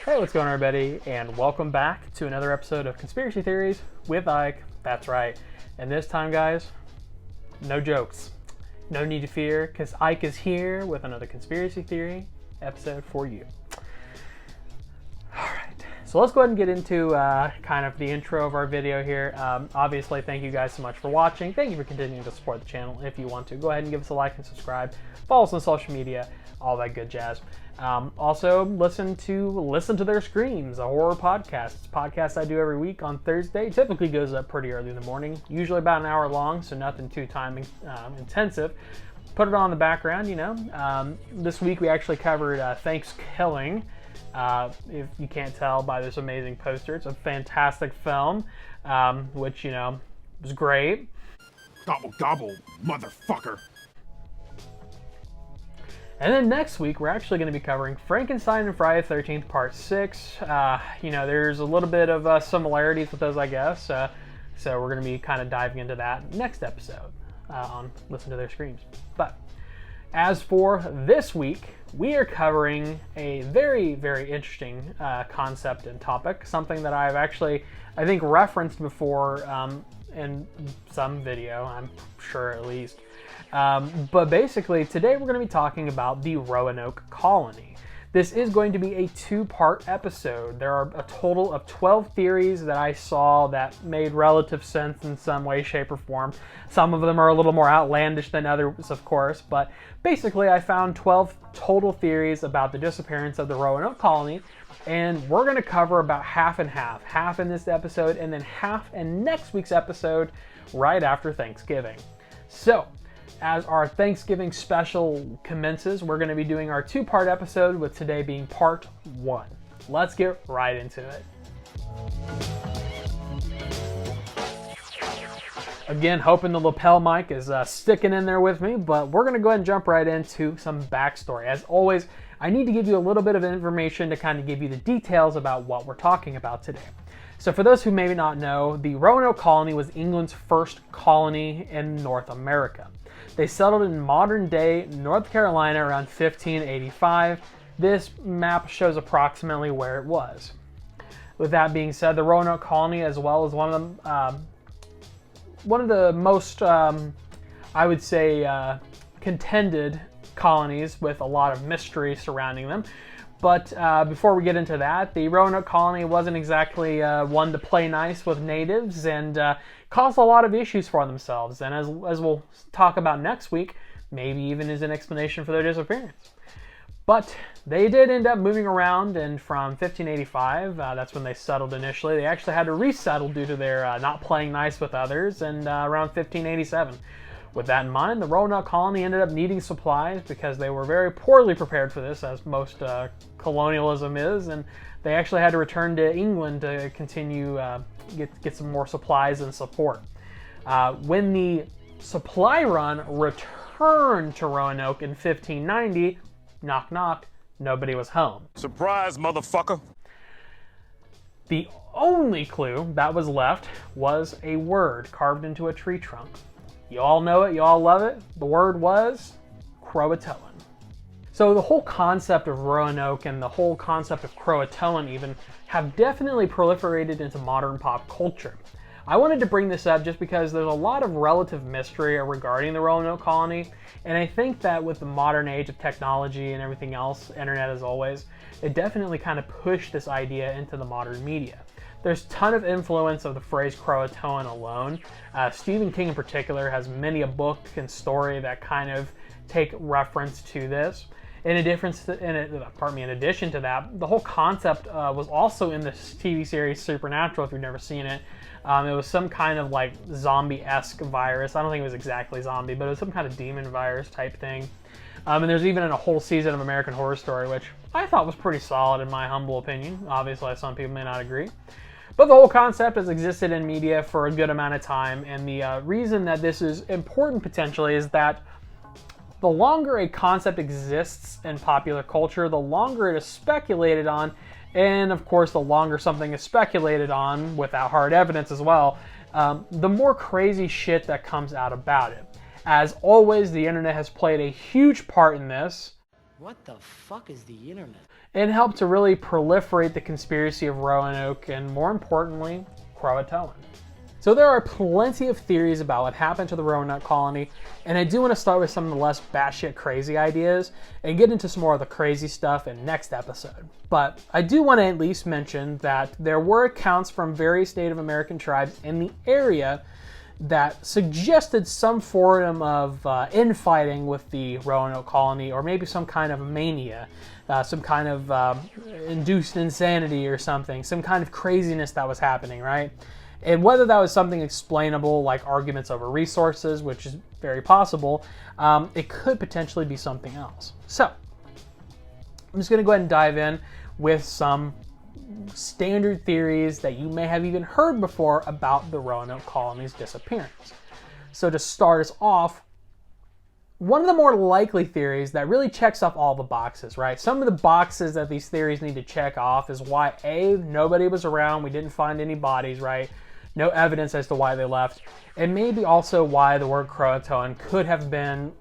Hey, what's going on, everybody, and welcome back to another episode of Conspiracy Theories with Ike. That's right. And this time, guys, no jokes. No need to fear, because Ike is here with another conspiracy theory episode for you. Alright, so let's go ahead and get into kind of the intro of our video here. Obviously, thank you guys so much for watching. Thank you for continuing to support the channel. If you want to, go ahead and give us a like and subscribe. Follow us on social media, all that good jazz. Also, listen to Their Screams, a horror podcast. It's a podcast I do every week on Thursday. It typically goes up pretty early in the morning, usually about an hour long, so nothing too time intensive. Put it on in the background, you know. This week we actually covered Thanksgiving. If you can't tell by this amazing poster, it's a fantastic film, which, you know, was great. Gobble gobble, motherfucker. And then next week, we're actually going to be covering Frankenstein and Friday the 13th, Part 6. You know, there's a little bit of similarities with those, I guess. So we're going to be kind of diving into that next episode on Listen to Their Screams. But as for this week, we are covering a very, very interesting concept and topic. Something that I've actually, I think, referenced before in some video, I'm sure at least. But basically, today we're going to be talking about the Roanoke Colony. This is going to be a two-part episode. There are a total of 12 theories that I saw that made relative sense in some way, shape, or form. Some of them are a little more outlandish than others, of course, but basically I found 12 total theories about the disappearance of the Roanoke Colony, and we're going to cover about half and half. Half in this episode, and then half in next week's episode, right after Thanksgiving. So, as our Thanksgiving special commences, we're going to be doing our two-part episode, with today being part 1. Let's get right into it. Again, hoping the lapel mic is sticking in there with me, but we're going to go ahead and jump right into some backstory. As always, I need to give you a little bit of information to kind of give you the details about what we're talking about today. So for those who may not know, the Roanoke Colony was England's first colony in North America. They settled in modern-day North Carolina around 1585. This map shows approximately where it was. With that being said, the Roanoke Colony, as well as one of the most, I would say, contended colonies with a lot of mystery surrounding them. But before we get into that, the Roanoke Colony wasn't exactly one to play nice with natives, and caused a lot of issues for themselves. And as we'll talk about next week, maybe even is an explanation for their disappearance. But they did end up moving around, and from 1585, that's when they settled initially. They actually had to resettle due to their not playing nice with others, and around 1587. With that in mind, the Roanoke Colony ended up needing supplies because they were very poorly prepared for this, as most colonialism is, and they actually had to return to England to continue get some more supplies and support. When the supply run returned to Roanoke in 1590, knock knock, nobody was home. Surprise, motherfucker. The only clue that was left was a word carved into a tree trunk. You all know it, you all love it. The word was Croatoan. So the whole concept of Roanoke and the whole concept of Croatoan even have definitely proliferated into modern pop culture. I wanted to bring this up just because there's a lot of relative mystery regarding the Roanoke Colony, and I think that with the modern age of technology and everything else, internet as always, it definitely kind of pushed this idea into the modern media. There's a ton of influence of the phrase Croatoan alone. Stephen King in particular has many a book and story that kind of take reference to this. In addition to that, the whole concept was also in this TV series Supernatural, if you've never seen it. It was some kind of like zombie-esque virus. I don't think it was exactly zombie, but it was some kind of demon virus type thing. And there's even a whole season of American Horror Story, which I thought was pretty solid in my humble opinion. Obviously, some people may not agree. But the whole concept has existed in media for a good amount of time, and the reason that this is important potentially is that the longer a concept exists in popular culture, the longer it is speculated on, and of course the longer something is speculated on without hard evidence as well, the more crazy shit that comes out about it. As always, the internet has played a huge part in this. What the fuck is the internet? and helped to really proliferate the conspiracy of Roanoke and, more importantly, Croatoan. So there are plenty of theories about what happened to the Roanoke colony, and I do want to start with some of the less batshit crazy ideas and get into some more of the crazy stuff in next episode. But I do want to at least mention that there were accounts from various Native American tribes in the area that suggested some form of infighting with the Roanoke colony, or maybe some kind of mania, some kind of induced insanity or something, some kind of craziness that was happening, right? And whether that was something explainable, like arguments over resources, which is very possible, it could potentially be something else. So, I'm just going to go ahead and dive in with some standard theories that you may have even heard before about the Roanoke colony's disappearance. So to start us off, one of the more likely theories that really checks off all the boxes, right? Some of the boxes that these theories need to check off is why, A, nobody was around, we didn't find any bodies, right? No evidence as to why they left. And maybe also why the word Croatoan could have been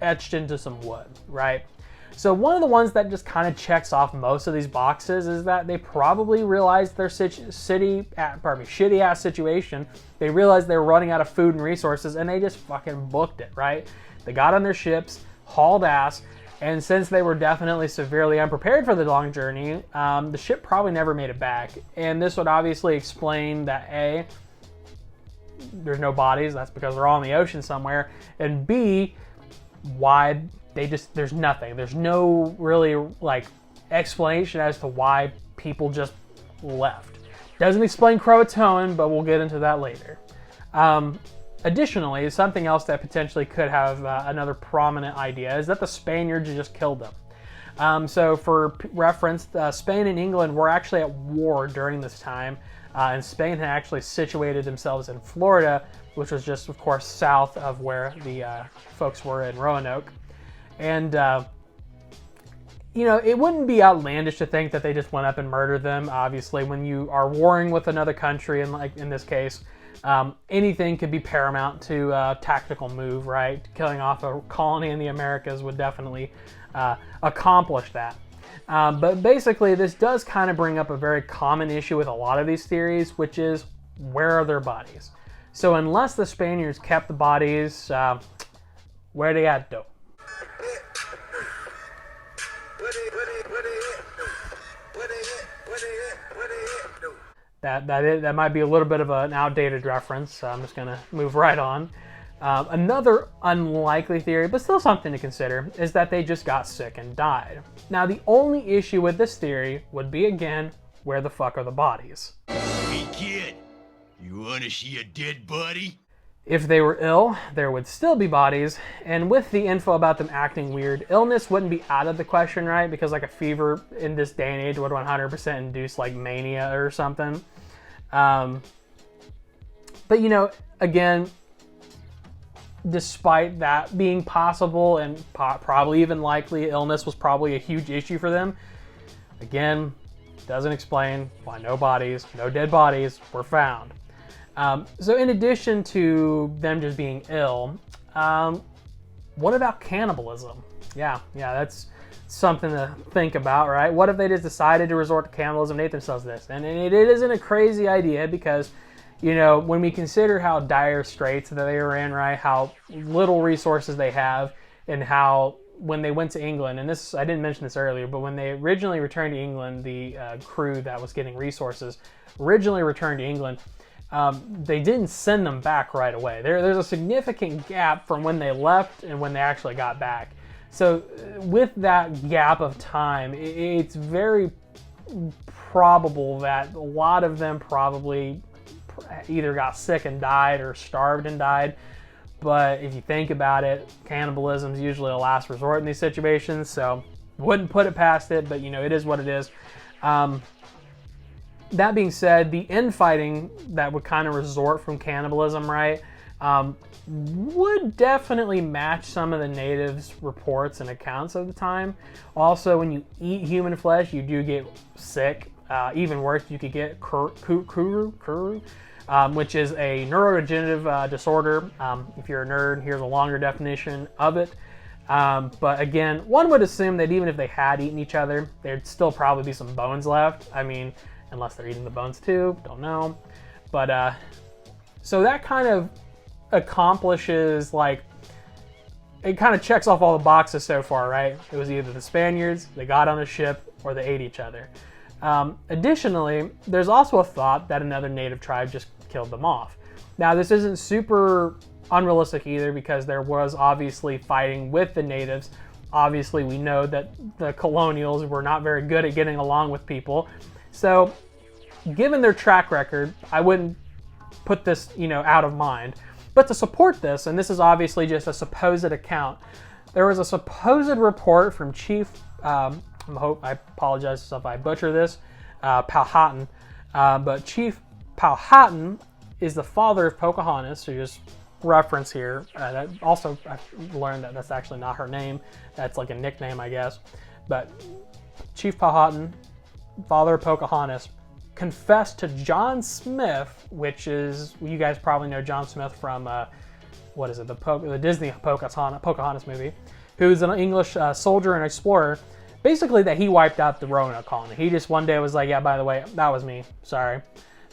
etched into some wood, right? So one of the ones that just kind of checks off most of these boxes is that they probably realized their shitty ass situation. They realized they were running out of food and resources, and they just fucking booked it, right? They got on their ships, hauled ass, and since they were definitely severely unprepared for the long journey, the ship probably never made it back. And this would obviously explain that A, there's no bodies, that's because they're all in the ocean somewhere, and B, why there's nothing. There's no really like explanation as to why people just left. Doesn't explain Croatoan, but we'll get into that later. Additionally, something else that potentially could have another prominent idea is that the Spaniards just killed them. So for reference, Spain and England were actually at war during this time, and Spain had actually situated themselves in Florida, which was just, of course, south of where the folks were in Roanoke. And, it wouldn't be outlandish to think that they just went up and murdered them. Obviously, when you are warring with another country, and like in this case, anything could be paramount to a tactical move, right? Killing off a colony in the Americas would definitely accomplish that. But basically, this does kind of bring up a very common issue with a lot of these theories, which is, where are their bodies? So unless the Spaniards kept the bodies, where they at, though? That might be a little bit of an outdated reference, so I'm just going to move right on. Another unlikely theory, but still something to consider, is that they just got sick and died. Now, the only issue with this theory would be, again, where the fuck are the bodies? Hey kid, you wanna see a dead body? If they were ill, there would still be bodies, and with the info about them acting weird, illness wouldn't be out of the question, right? Because like a fever in this day and age would 100% induce like mania or something. But again, despite that being possible and probably even likely, illness was probably a huge issue for them. Again, doesn't explain why no dead bodies were found. So in addition to them just being ill, what about cannibalism? Yeah, that's something to think about, right? What if they just decided to resort to cannibalism and ate themselves this? And it isn't a crazy idea because, when we consider how dire straits that they were in, right? How little resources they have, and how when they went to England, and this, I didn't mention this earlier, but when they originally returned to England, the crew that was getting resources originally returned to England, they didn't send them back right away. There's a significant gap from when they left and when they actually got back. So with that gap of time, it's very probable that a lot of them probably either got sick and died or starved and died. But if you think about it, cannibalism is usually a last resort in these situations, so wouldn't put it past it, but it is what it is. That being said, the infighting that would kind of resort from cannibalism, right, would definitely match some of the natives' reports and accounts of the time. Also, when you eat human flesh, you do get sick. Even worse, you could get kuru, which is a neurodegenerative disorder. If you're a nerd, here's a longer definition of it. But again, one would assume that even if they had eaten each other, there'd still probably be some bones left. I mean, unless they're eating the bones too, don't know. But so that kind of accomplishes, like, it kind of checks off all the boxes so far, right? It was either the Spaniards, they got on a ship, or they ate each other. Additionally, there's also a thought that another native tribe just killed them off. Now, this isn't super unrealistic either, because there was obviously fighting with the natives. Obviously, we know that the colonials were not very good at getting along with people. So, given their track record, I wouldn't put this, out of mind. But to support this, and this is obviously just a supposed account, there was a supposed report from Chief, I apologize if I butcher this, Powhatan. But Chief Powhatan is the father of Pocahontas, so just reference here. Also, I've learned that that's actually not her name. That's like a nickname, I guess. But Chief Powhatan, father of Pocahontas, confessed to John Smith, which is, you guys probably know John Smith from, the Disney Pocahontas movie, who's an English soldier and explorer, basically that he wiped out the Roanoke Colony. He just one day was like, yeah, by the way, that was me, sorry.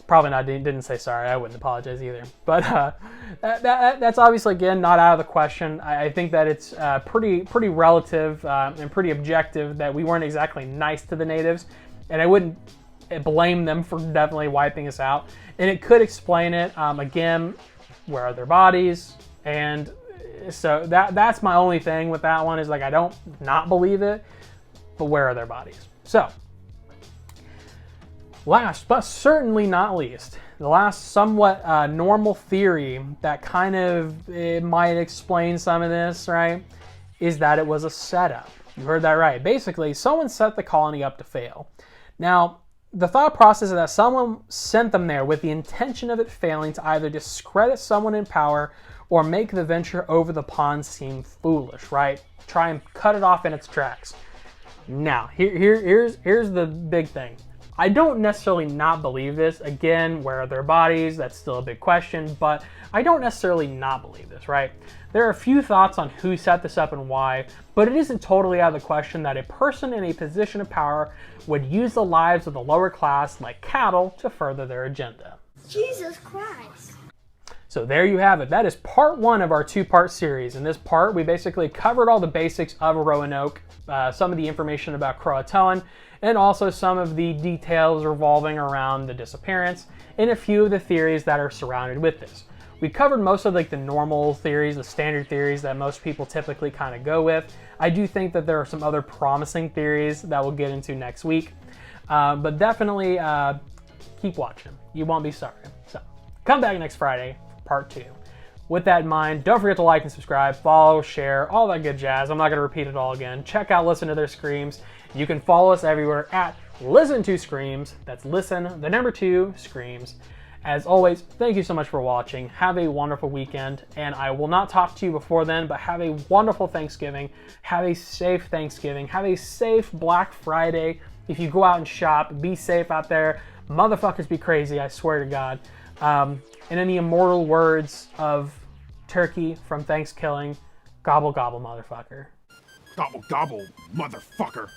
Probably not, didn't say sorry, I wouldn't apologize either. But that's obviously, again, not out of the question. I think that it's pretty relative and pretty objective that we weren't exactly nice to the natives, and I wouldn't blame them for definitely wiping us out. And it could explain it. Again, where are their bodies? And so that's my only thing with that one, is like, I don't not believe it, but where are their bodies? So, last but certainly not least, the last somewhat normal theory that kind of might explain some of this, right, is that it was a setup. You heard that right. Basically, someone set the colony up to fail. Now, the thought process is that someone sent them there with the intention of it failing to either discredit someone in power or make the venture over the pond seem foolish, right? Try and cut it off in its tracks. Now, here's the big thing. I don't necessarily not believe this. Again, where are their bodies? That's still a big question, but I don't necessarily not believe this, right? There are a few thoughts on who set this up and why, but it isn't totally out of the question that a person in a position of power would use the lives of the lower class like cattle to further their agenda. Jesus Christ. So there you have it. That is part one of our two-part series. In this part, we basically covered all the basics of Roanoke, some of the information about Croatoan, and also some of the details revolving around the disappearance, and a few of the theories that are surrounded with this. We covered most of like the normal theories, the standard theories that most people typically kind of go with. I do think that there are some other promising theories that we'll get into next week, but definitely keep watching. You won't be sorry. So come back next Friday, part 2. With that in mind, don't forget to like and subscribe, follow, share, all that good jazz. I'm not going to repeat it all again. Check out Listen to Their Screams. You can follow us everywhere at Listen to Screams. That's Listen, the number 2, Screams. As always, thank you so much for watching. Have a wonderful weekend, and I will not talk to you before then, but have a wonderful Thanksgiving. Have a safe Thanksgiving. Have a safe Black Friday. If you go out and shop, be safe out there. Motherfuckers be crazy, I swear to God. And in the immortal words of Turkey from Thanksgiving, gobble gobble, motherfucker. Gobble gobble, motherfucker.